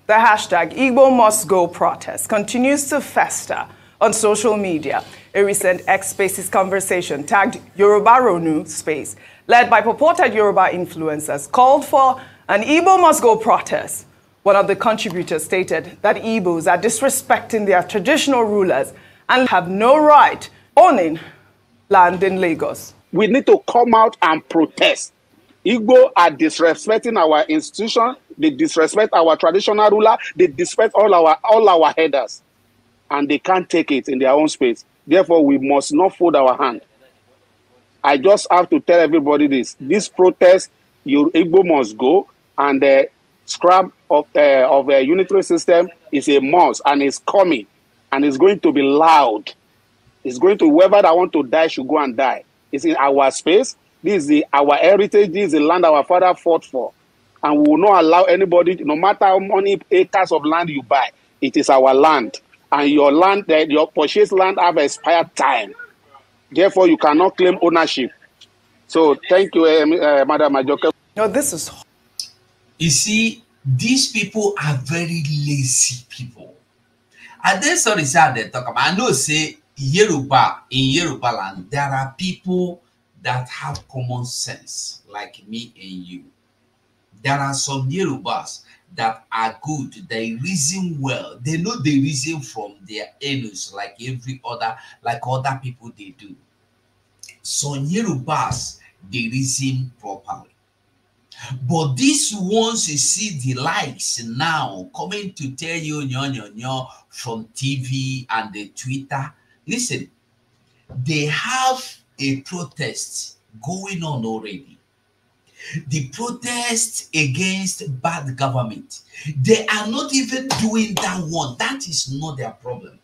The hashtag Igbo Must Go protest continues to fester on social media. A recent X Spaces conversation tagged Yoruba Ronu Space, led by purported Yoruba influencers, called for an Igbo Must Go protest. One of the contributors stated that Igbos are disrespecting their traditional rulers and have no right owning land in Lagos. We need to come out and protest. Igbo are disrespecting our institution, they disrespect our traditional ruler, they disrespect all our headers, and they can't take it in their own space. Therefore, we must not fold our hand. I just have to tell everybody this. This protest, your Igbo must go, and the scrap of a unitary system is a must, and it's coming, and it's going to be loud. It's going to, whoever that want to die should go and die. It's in our space. This is our heritage. This is the land our father fought for. And we will not allow anybody, no matter how many acres of land you buy, it is our land. And your land, your purchased land have expired time. Therefore, you cannot claim ownership. So thank you, Madam Ajoke. No, this is... You see, these people are very lazy people. And then sorry, sir, they talk about, I know, say, Yoruba, in Yoruba land, there are people that have common sense, like me and you. There are some Yorubas that are good, they reason well. They know the reason from their anus, like other people they do. Some Yorubas, they reason properly. But these ones you see the likes now coming to tell you from TV and the Twitter. Listen, they have a protest going on already. The protest against bad government. They are not even doing that one. That is not their problem.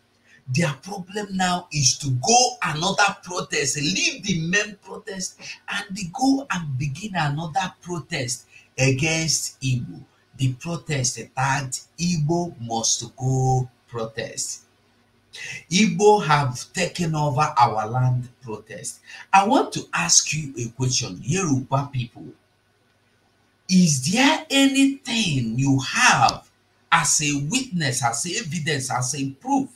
Their problem now is to go another protest, leave the main protest, and they go and begin another protest against Igbo. The protest tagged Igbo Must Go protest. Igbo have taken over our land protest. I want to ask you a question, Yoruba people. Is there anything you have as a witness, as evidence, as a proof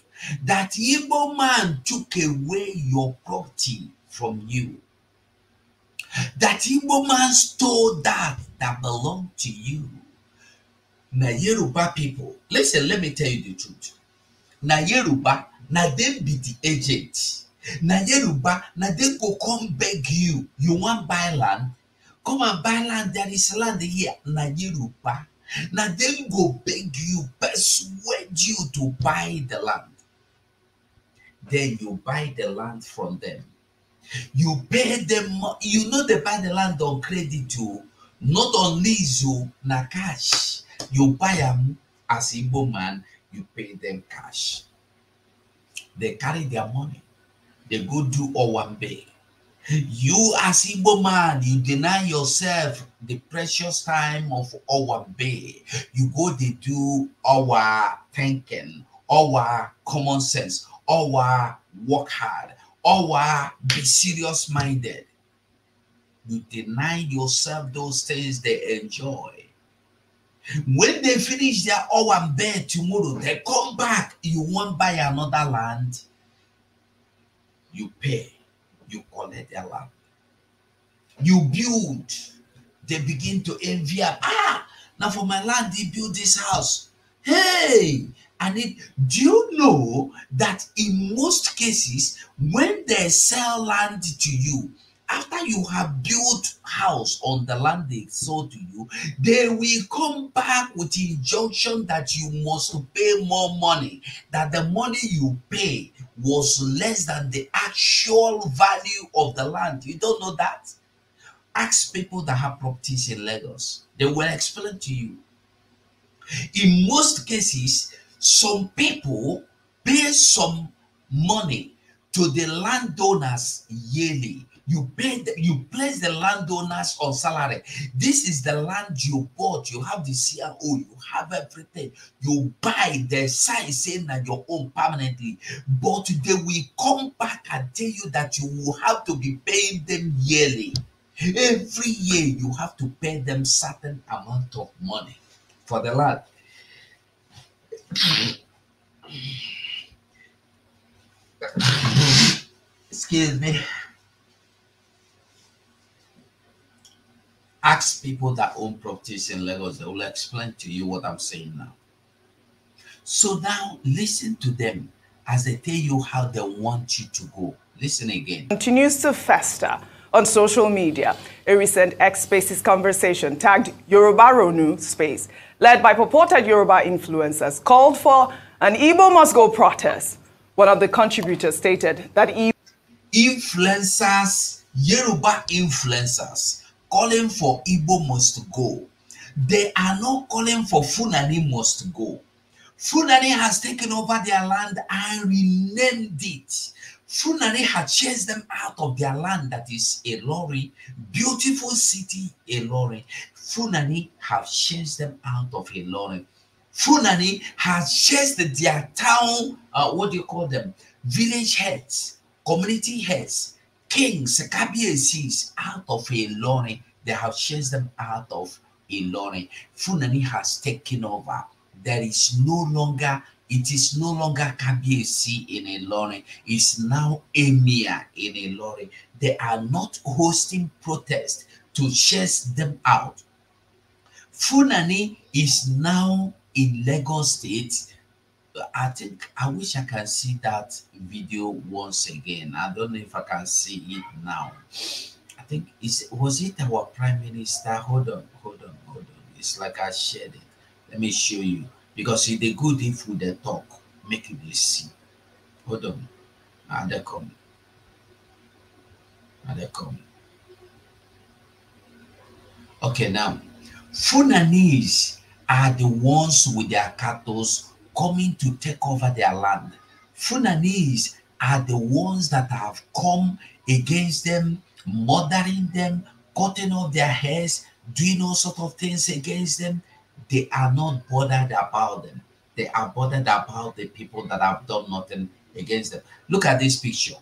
that Igbo man took away your property from you? That Igbo man stole that belonged to you? Now, Yoruba people, listen, let me tell you the truth. Now, Yoruba, now they be the agent. Now, Yoruba, now they go come beg you. You want buy land? Come and buy land. There is land here. Now, Yoruba, now they go beg you, persuade you to buy the land. Then you buy the land from them. You pay them, you know they buy the land on credit too, not on lease, na cash. You buy them as Igbo man, you pay them cash. They carry their money. They go do Owambe. You as Igbo man, you deny yourself the precious time of Owambe. You go they do our thinking, our common sense, our work hard, our be serious minded. You deny yourself those things they enjoy. When they finish their Owambe tomorrow, they come back. You want buy another land, you pay. You collect their land. You build. They begin to envy. Now for my land, they build this house. Hey, do you know that in most cases, when they sell land to you, after you have built house on the land they sold to you, they will come back with injunction that you must pay more money, that the money you pay was less than the actual value of the land. You don't know that? Ask people that have properties in Lagos. They will explain to you. In most cases, some people pay some money to the landowners yearly. You place the landowners on salary. This is the land you bought. You have the CRO. You have everything. You buy the sign saying that your own permanently. But they will come back and tell you that you will have to be paying them yearly. Every year you have to pay them certain amount of money for the land. Excuse me. Ask people that own properties in Lagos, they will explain to you what I'm saying now. So now listen to them as they tell you how they want you to go. Listen again. Continues to fester on social media. A recent X Spaces conversation tagged Yoruba Ronu Space, led by purported Yoruba influencers, called for an Igbo must go protest. One of the contributors stated that influencers, Yoruba influencers, calling for Igbo must go. They are not calling for Fulani must go. Fulani has taken over their land and renamed it. Fulani had chased them out of their land, that is Ilori, beautiful city Ilori. Fulani have chased them out of Ilori. Fulani has chased their town, what do you call them? Village heads, community heads, kings, kabiyesi's out of Ilori. They have chased them out of Ilori. Fulani has taken over. There is no longer, it is no longer Kabiyesi in Ilori. It's now Emir in Ilori. They are not hosting protests to chase them out. Fulani is now in Lagos State. I think, I wish I can see that video once again. I don't know if I can see it now. I think, was it our Prime Minister? Hold on. It's like I shared it. Let me show you. Because it's the good if we they talk, make you see. Hold on. And they come. Okay, now, Fulanese are the ones with their cattle coming to take over their land. Fulanese are the ones that have come against them, murdering them, cutting off their hairs, doing all sort of things against them. They are not bothered about them. They are bothered about the people that have done nothing against them. Look at this picture.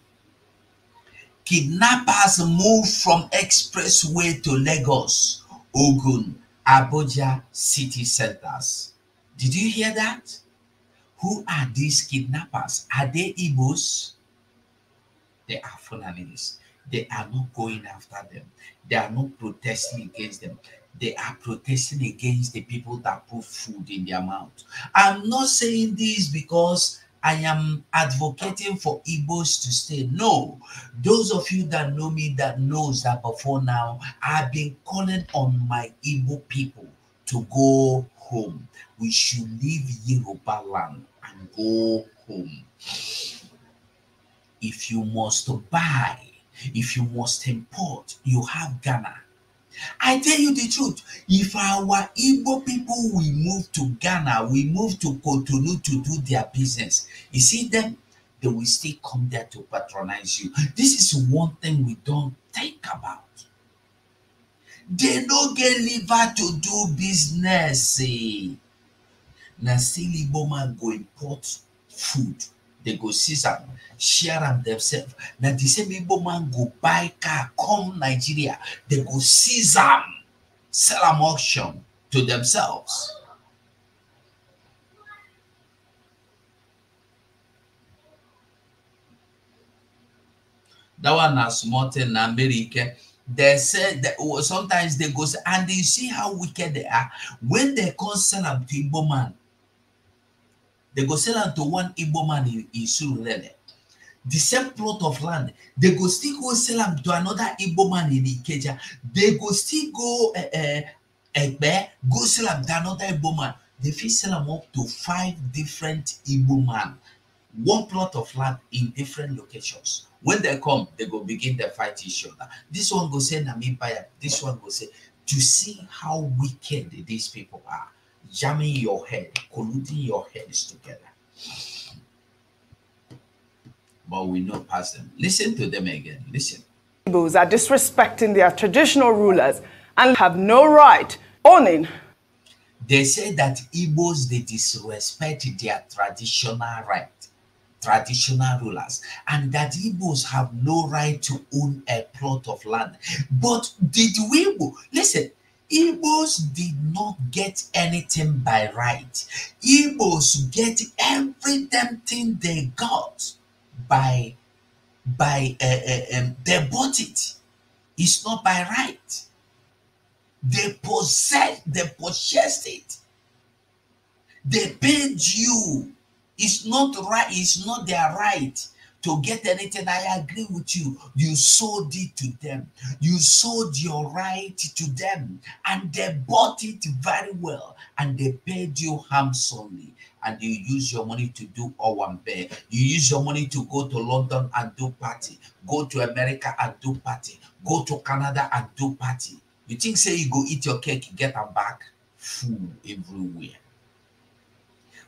Kidnappers move from expressway to Lagos, Ogun, Abuja city centers. Did you hear that? Who are these kidnappers? Are they Igbos? They are Fulanis. They are not going after them. They are not protesting against them. They are protesting against the people that put food in their mouth. I'm not saying this because I am advocating for Igbos to stay. No. Those of you that know me that knows that before now, I've been calling on my Igbo people to go home. We should leave Yoruba land and go home. If you must buy, if you must import, you have Ghana. I tell you the truth, if our Igbo people will move to Ghana, we move to Cotonou to do their business, you see them, they will still come there to patronize you. This is one thing we don't think about. They don't get liver to do business. Now still Igbo man go import food. They go see some, share them themselves. Now the same Igbo man go buy car, come Nigeria. They go seize them, sell them auction to themselves. That one is small in America. They say that sometimes they go, and you see how wicked they are. When they come sell them to Igbo man, they go sell them to one Igbo man in Surulere. The same plot of land, they go still go sell them to another Igbo man in Ikeja. They go still go Egbe, go sell them to another Igbo man. They fit sell them up to 5 different Igbo man. One plot of land in different locations. When they come, they go begin to fight each other. This one go say Nami buyer. This one go say, to see how wicked these people are. Jamming your head, colluding your heads together. But we know past them. Listen to them again. Listen. Igbos are disrespecting their traditional rulers and have no right owning. They say that Igbos, they disrespect their traditional right, traditional rulers, and that Igbos have no right to own a plot of land. But did we, listen, Igbos did not get anything by right. Igbos get every damn thing they got by they bought it. It's not by right. They possessed it. They paid you. It's not right. It's not their right to get anything. I agree with you. You sold it to them. You sold your right to them, and they bought it very well, and they paid you handsomely. And you use your money to do Owambe. You use your money to go to London and do party. Go to America and do party. Go to Canada and do party. You think say you go eat your cake, you get them back? Fool everywhere.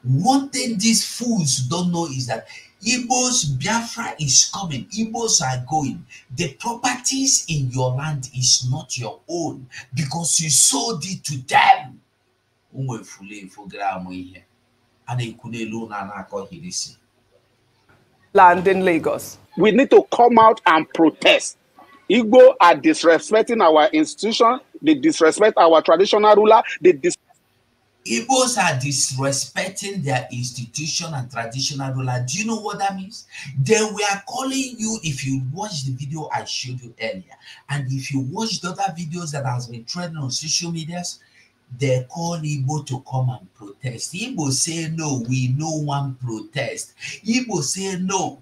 One thing these fools don't know is that Igbos, Biafra is coming. Igbos are going. The properties in your land is not your own because you sold it to them. Land in Lagos. We need to come out and protest. Igbo are disrespecting our institution. They disrespect our traditional ruler. Igbos are disrespecting their institution and traditional ruler. Do you know what that means? They were calling you, if you watch the video I showed you earlier, and if you watch the other videos that has been trending on social medias, they call Igbo to come and protest. Igbo say no, we no one protest. Igbo say no.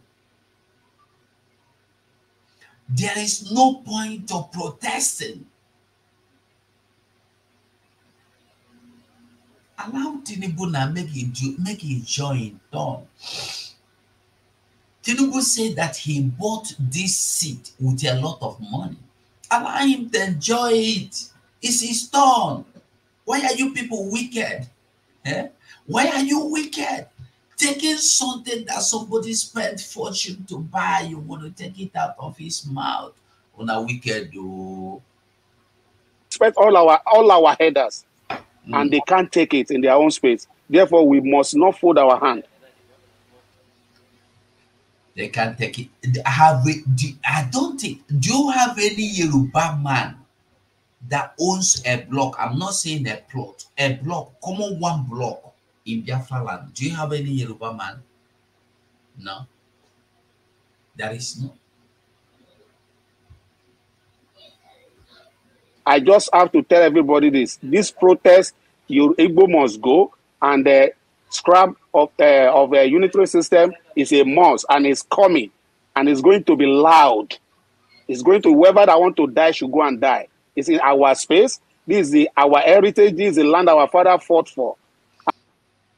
There is no point of protesting. Allow Tinubu now make it join done. Tinubu said that he bought this seat with a lot of money. Allow him to enjoy it. It's his turn. Why are you people wicked? Eh? Why are you wicked? Taking something that somebody spent fortune to buy, you want to take it out of his mouth. On a wicked though. Respect all our headers. And they can't take it in their own space. Therefore, we must not fold our hand. They can't take it. I don't think. Do you have any Yoruba man that owns a block? I'm not saying a plot. A block, common one block in Biafra land. Do you have any Yoruba man? No. There is no. I just have to tell everybody this. This protest, your Igbo must go, and the scrap of a unitary system is a must, and it's coming, and it's going to be loud. It's going to, whoever that want to die should go and die. It's in our space. This is our heritage. This is the land our father fought for.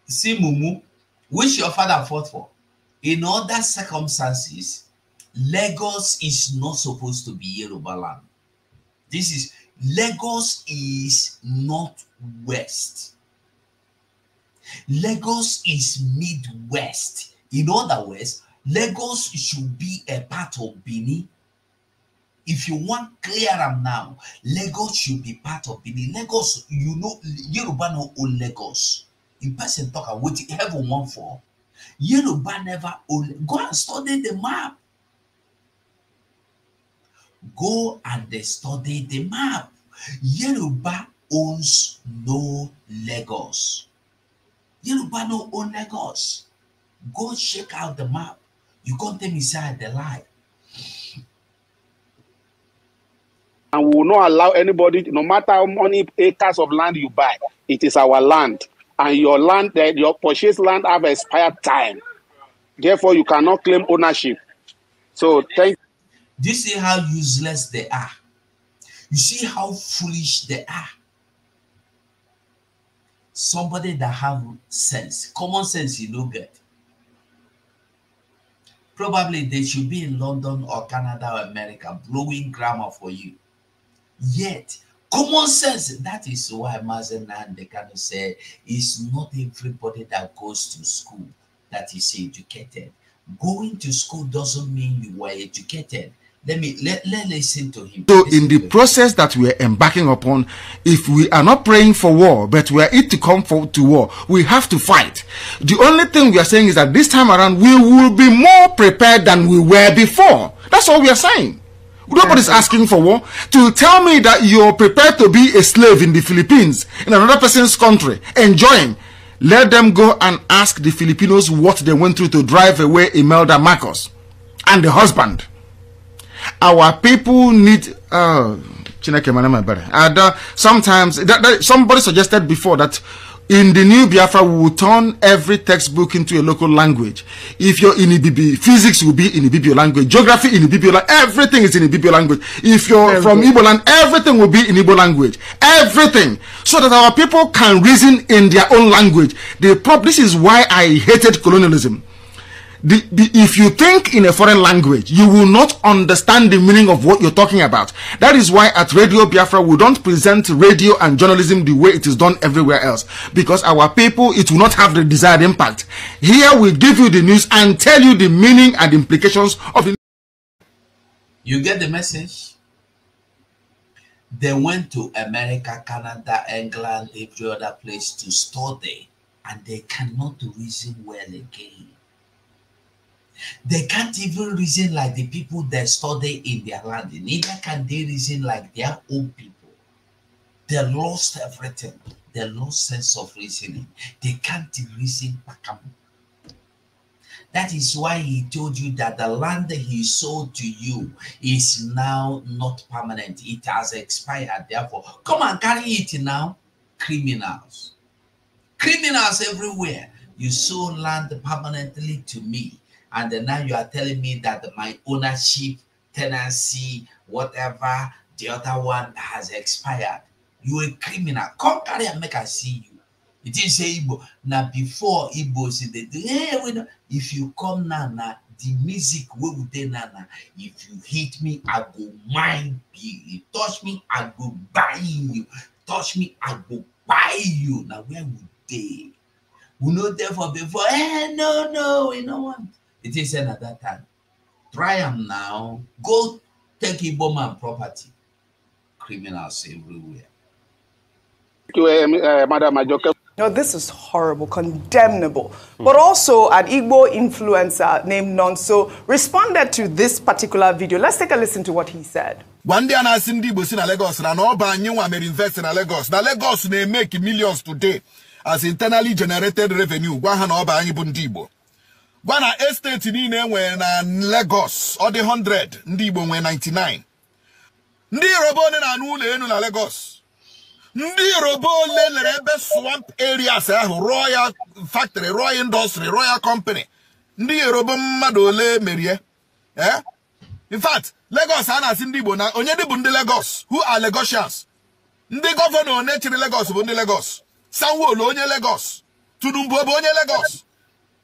See, Mumu, which your father fought for. In other circumstances, Lagos is not supposed to be Yoruba land. Lagos is not west. Lagos is midwest. In other words, Lagos should be a part of Benin. If you want clear them now, Lagos should be part of Benin. Lagos, you know, Yoruba no own Lagos. In person talk about what heaven want for. Yoruba never own. Go and study the map. Go and study the map. Yoruba owns no Lagos. Yoruba no own Lagos. Go check out the map. You can't tell me inside the lie. And we will not allow anybody, no matter how many acres of land you buy, it is our land. And your land, your purchased land have expired time. Therefore, you cannot claim ownership. So thank you. Do you see how useless they are? You see how foolish they are? Somebody that have sense, common sense you don't get. Probably they should be in London or Canada or America blowing grammar for you. Yet, common sense, that is why Mazenan they kind of say it's not everybody that goes to school that is educated. Going to school doesn't mean you were educated. Let listen to him. So in the process that we are embarking upon, if we are not praying for war, but we are it to come to war, we have to fight. The only thing we are saying is that this time around, we will be more prepared than we were before. That's all we are saying. Nobody's asking for war. To tell me that you're prepared to be a slave in the Philippines, in another person's country, enjoying, let them go and ask the Filipinos what they went through to drive away Imelda Marcos and the husband. Our people need... sometimes, somebody suggested before that in the new Biafra, we will turn every textbook into a local language. If you're in Ibibio, physics will be in Ibibio language, geography in Ibibio language, everything is in Ibibio language. If you're from Igbo land, everything will be in Igbo language. Everything. So that our people can reason in their own language. This is why I hated colonialism. If you think in a foreign language, you will not understand the meaning of what you're talking about. That is why at Radio Biafra, we don't present radio and journalism the way it is done everywhere else. Because our people, it will not have the desired impact. Here we give you the news and tell you the meaning and implications of it. You get the message? They went to America, Canada, England, every other place to study, and they cannot reason well again. They can't even reason like the people that study in their land. Neither can they reason like their own people. They lost everything. They lost sense of reasoning. They can't reason back. That is why he told you that the land he sold to you is now not permanent. It has expired. Therefore, come and carry it now. Criminals. Criminals everywhere. You sold land permanently to me. And then now you are telling me that my ownership, tenancy, whatever, the other one has expired. You a criminal. Come carry and make I see you. It is say Igbo. Now before Igbos, if you come now, the music will be now. If you hit me, I go mind you. You touch me, I go buy you. Touch me, I go buy you. Now where would they? We know therefore before. No, we don't want. It is said at that time, try them now, go take Igbo man property. Criminals everywhere. Thank you, Madam Ajoke. No, this is horrible, condemnable. But also, an Igbo influencer named Nonso responded to this particular video. Let's take a listen to what he said. One day, I see Igbo in Lagos, and all by new one may invest in Lagos. Now, Lagos may make millions today as internally generated revenue. One all by Igbo. One estate in when Lagos or the 100, Ndibo when 99. Ndi robone na nule enu na Lagos. Ndi robole rebe swamp areas, royal factory, royal industry, royal company. Ndi robon madole merie. In fact, Lagos ana sindibo na onye di bundi Lagos. Who are Lagosians? Ndi governor nature Lagos bundi Lagos. Sanwo-Olu onye Lagos. Tudumbo onye Lagos.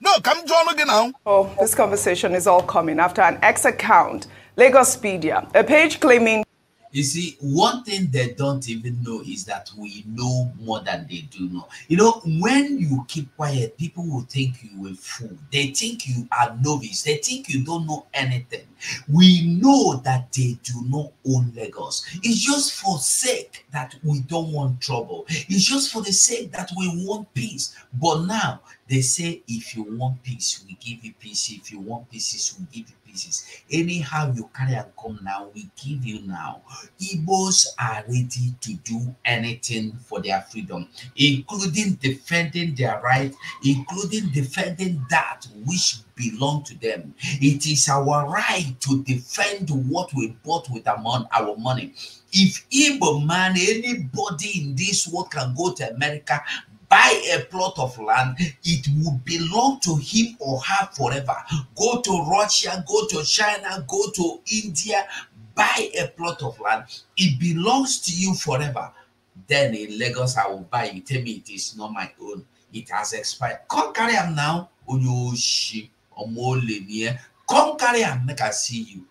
No, come join again now. Oh, this conversation is all coming after an ex-account, Lagospedia, a page claiming... You see, one thing they don't even know is that we know more than they do know. You know, when you keep quiet, people will think you a fool. They think you are novice. They think you don't know anything. We know that they do not own Lagos. It's just for sake that we don't want trouble. It's just for the sake that we want peace. But now, they say, if you want peace, we give you peace. If you want pieces, we give you pieces. Anyhow you carry and come now, we give you now. Igbos are ready to do anything for their freedom, including defending their right, including defending that which belong to them. It is our right to defend what we bought with our money. If Igbo man, anybody in this world can go to America, buy a plot of land, it will belong to him or her forever. Go to Russia, go to China, go to India, buy a plot of land. It belongs to you forever. Then in Lagos, I will buy. You tell me it is not my own. It has expired. Come carry them now. Come carry them, make I see you.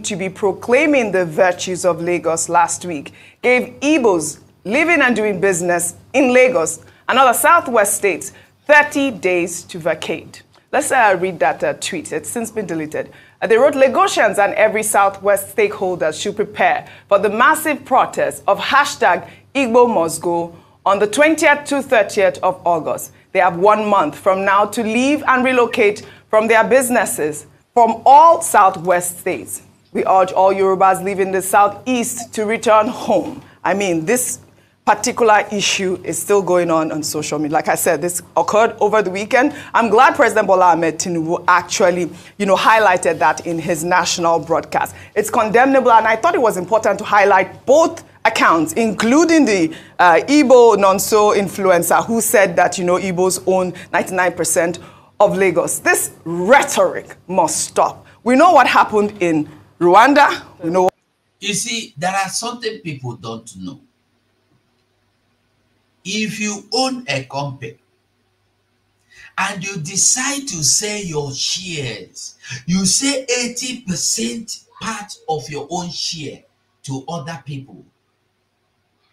To be proclaiming the virtues of Lagos last week gave Igbos living and doing business in Lagos and other southwest states 30 days to vacate. Let's read that tweet. It's since been deleted. They wrote, Lagosians and every southwest stakeholder should prepare for the massive protest of hashtag Igbo must go on the 20th to 30th of August. They have 1 month from now to leave and relocate from their businesses from all southwest states. We urge all Yorubas living the southeast to return home. I mean, this particular issue is still going on social media. Like I said, this occurred over the weekend. I'm glad President Bola Ahmed Tinubu actually, highlighted that in his national broadcast. It's condemnable, and I thought it was important to highlight both accounts, including the Igbo Nonso influencer who said that, Igbos own 99% of Lagos. This rhetoric must stop. We know what happened in Rwanda. We know. You see, there are something people don't know. If you own a company and you decide to sell your shares, you say 80% part of your own share to other people,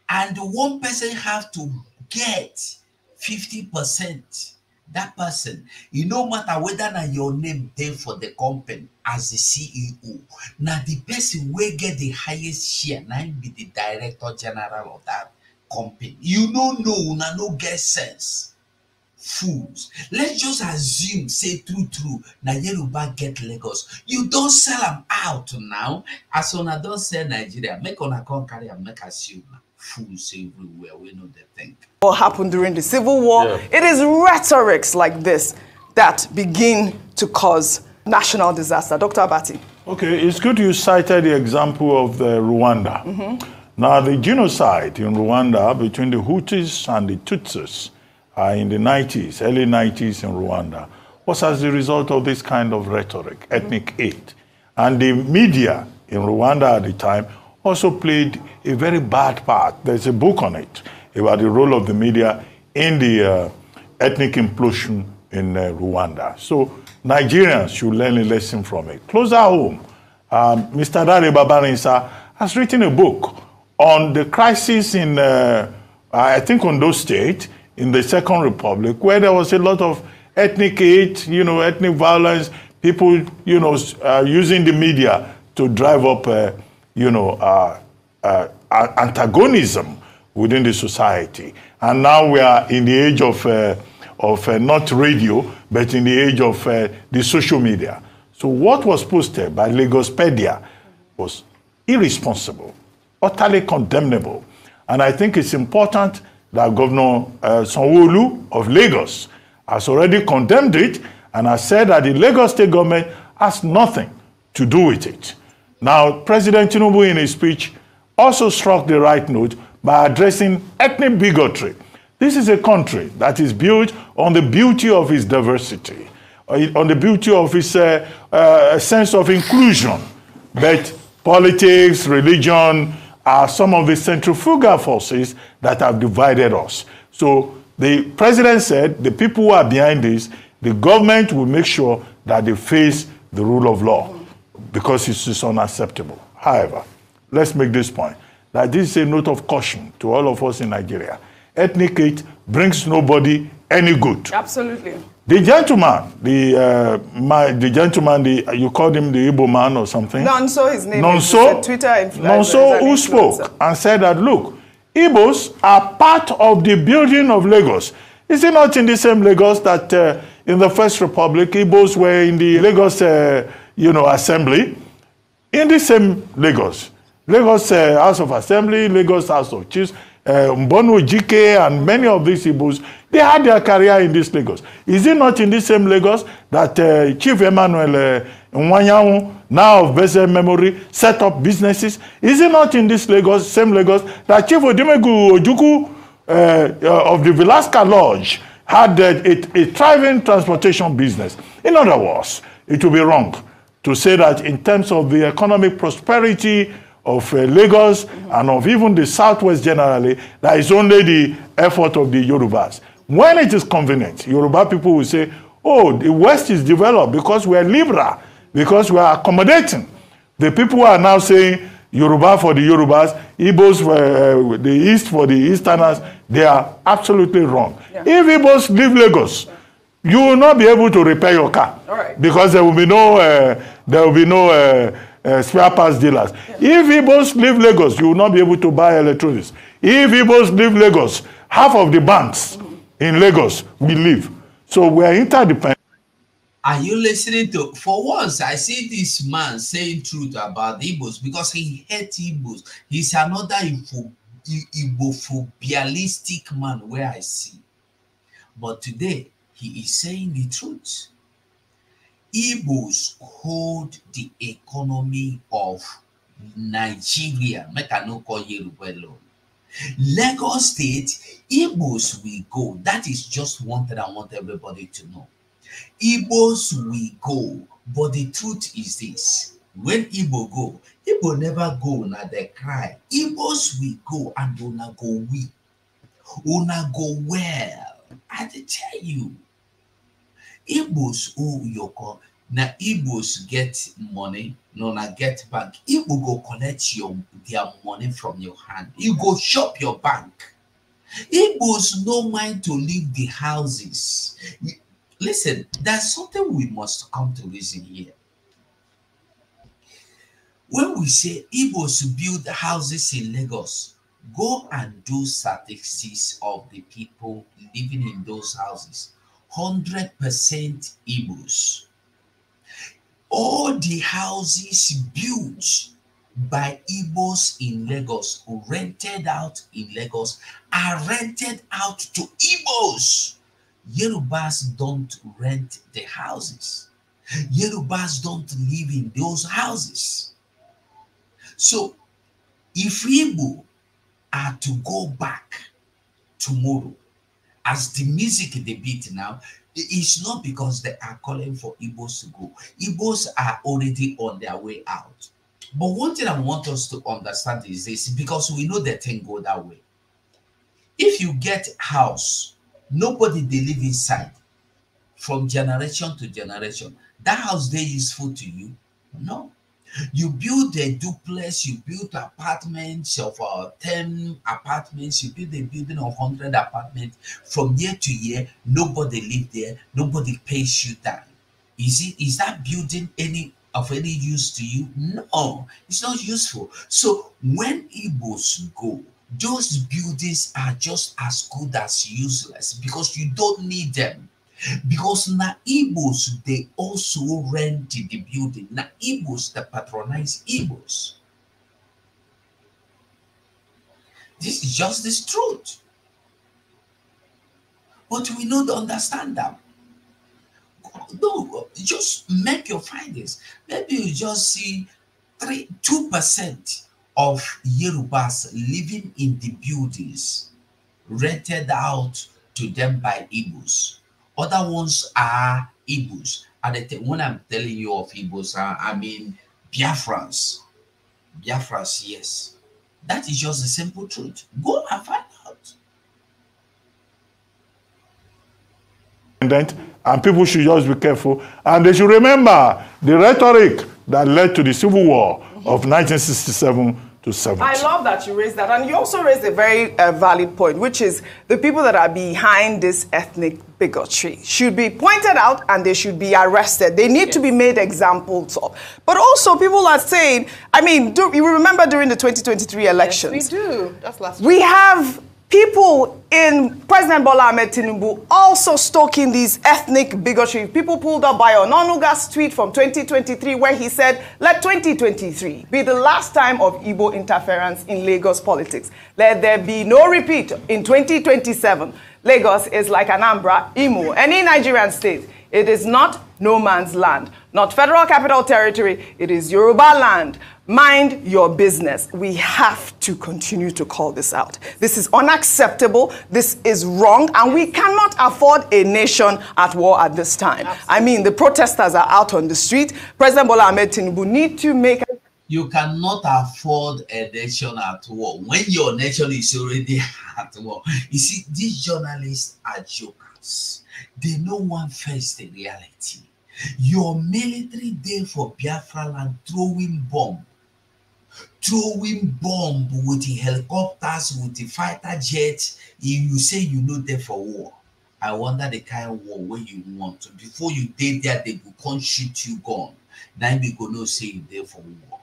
and one person have to get 50%. That person, no matter whether na your name there for the company as the CEO, now the person will get the highest share, now be the director general of that company. You don't know, now no get sense. Fools. Let's just assume, say true, na Yoruba get Lagos. You don't sell them out now. As on I don't sell Nigeria, make on a come carry and make assume. Fools everywhere, we know the thing. What happened during the Civil War? Yeah. It is rhetorics like this that begin to cause national disaster. Dr. Abati. Okay, it's good you cited the example of the Rwanda. Mm-hmm. Now, the genocide in Rwanda between the Hutus and the Tutsis in the 90s, early 90s in Rwanda, was as a result of this kind of rhetoric, ethnic hate. And the media in Rwanda at the time also played a very bad part. There's a book on it about the role of the media in the ethnic implosion in Rwanda. So Nigerians should learn a lesson from it. Closer home, Mr. Dare Babarinsa has written a book on the crisis in, I think, Ondo State, in the Second Republic, where there was a lot of ethnic hate, ethnic violence, people, using the media to drive up, antagonism within the society. And now we are in the age of not radio, but in the age of the social media. So what was posted by Lagospedia was irresponsible, utterly condemnable. And I think it's important that Governor Sanwo-Olu of Lagos has already condemned it and has said that the Lagos state government has nothing to do with it. Now, President Tinubu in his speech also struck the right note by addressing ethnic bigotry. This is a country that is built on the beauty of its diversity, on the beauty of its sense of inclusion. But politics, religion are some of the centrifugal forces that have divided us. So the president said the people who are behind this, the government will make sure that they face the rule of law because it is unacceptable. However, let's make this point, that this is a note of caution to all of us in Nigeria. Ethnic hate brings nobody any good. Absolutely. The gentleman, the gentleman, you called him the Igbo man or something. Nonso, his name Nonso, is a Twitter influencer. Nonso, who spoke and said that, look, Igbos are part of the building of Lagos. Is it not in the same Lagos that in the First Republic, Igbos were in the Lagos, assembly? In the same Lagos. Lagos House of Assembly, Lagos House of Chiefs, Mbonu Jike, and many of these Igbos, they had their career in this Lagos. Is it not in the same Lagos that Chief Emmanuel Nwanyanwu, now of blessed memory, set up businesses? Is it not in this Lagos, same Lagos, that Chief Odimegu Ojuku of the Velasca Lodge had a thriving transportation business? In other words, it would be wrong to say that in terms of the economic prosperity of Lagos and of even the Southwest generally, that is only the effort of the Yorubas. When it is convenient, Yoruba people will say, oh, the West is developed because we are liberal, because we are accommodating. The people who are now saying Yoruba for the Yorubas, Igbos for the East for the Easterners, they are absolutely wrong. Yeah. If Igbos leave Lagos, you will not be able to repair your car. All right. Because there will be no spare parts dealers. Yeah. If Igbos leave Lagos, you will not be able to buy electronics. If Igbos leave Lagos, half of the banks in Lagos will leave. So we are interdependent. Are you listening to? For once, I see this man saying truth about Igbos because he hates Igbos. He's another Igbo-phobialistic man where I see. But today, he is saying the truth. Igbos hold the economy of Nigeria. Make I no call Yoruba alone. Lagos State, Igbos will go. That is just one thing I want everybody to know. Igbos will go, but the truth is this: when Igbo go, Igbo never go na they cry. Igbos will go and una go weep, una go well. I tell you, Igbos owe your call. Na Igbos get money, no na get bank. Igbo go collect their money from your hand. You go shop your bank. Igbos no mind to leave the houses. Listen, there's something we must come to reason here. When we say Igbos build houses in Lagos, go and do statistics of the people living in those houses. 100% Igbos. All the houses built by Igbos in Lagos, rented out in Lagos, are rented out to Igbos. Yorubas don't rent the houses. Yorubas don't live in those houses. So, if Igbo are to go back tomorrow, as the music they beat now, it's not because they are calling for Igbos to go. Igbos are already on their way out. But one thing I want us to understand is this, because we know that thing go that way. If you get house, nobody they live inside from generation to generation. That house they useful to you? No. You build a duplex, you build apartments of 10 apartments, you build a building of 100 apartments. From year to year, nobody live there, nobody pays you that. Is that building any use to you? No, it's not useful. So when Igbos go, those buildings are just as good as useless because you don't need them. Because na Igbos, they also rent the building. Na Igbos, they patronize Igbos. This is just the truth. But we don't understand that. No, just make your findings. Maybe you just see 2% of Yorubas living in the buildings rented out to them by Igbos. Other ones are Igbos. And when I'm telling you of Igbos, I mean Biafrans. Biafrans, yes. That is just the simple truth. Go and find out. And people should just be careful. And they should remember the rhetoric that led to the Civil War of 1967 to 70. I love that you raised that. And you also raised a very valid point, which is the people that are behind this ethnic bigotry should be pointed out and they should be arrested. They need to be made examples of. But also people are saying, I mean, you remember during the 2023 elections? Yes, we do. That's last we have people in President Bola Ahmed Tinubu also stoking these ethnic bigotry. People pulled up by Ononuga's tweet from 2023 where he said, let 2023 be the last time of Igbo interference in Lagos politics. Let there be no repeat in 2027. Lagos is like Anambra, Imo, any Nigerian state. It is not no man's land, not federal capital territory. It is Yoruba land. Mind your business. We have to continue to call this out. This is unacceptable. This is wrong. And we cannot afford a nation at war at this time. Absolutely. I mean, the protesters are out on the street. President Bola Ahmed Tinubu need to make... You cannot afford a nation at war when your nation is already at war. You see, these journalists are jokers. They no one face the reality. Your military there for Biafra land throwing bomb with the helicopters, with the fighter jets. If you say you know there for war, I wonder the kind of war where you want. Before you did there, they will come shoot you gun. Now we go no say you there for war.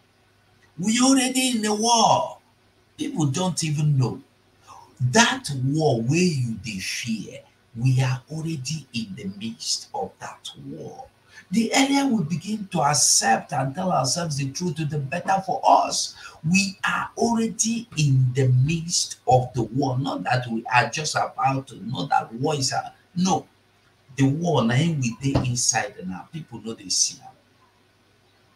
We already in the war. People don't even know. That war where you they fear, we are already in the midst of that war. The earlier we begin to accept and tell ourselves the truth, the better for us. We are already in the midst of the war. Not that we are just about to know that war is a no. The war now we dey inside now. People know they see now.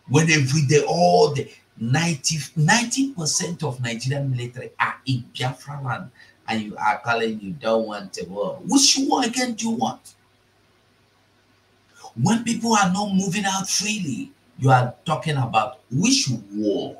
When every day all the 90% of Nigerian military are in Biafra land, and you are calling you don't want a war. Which war again do you want? When people are not moving out freely, you are talking about which war?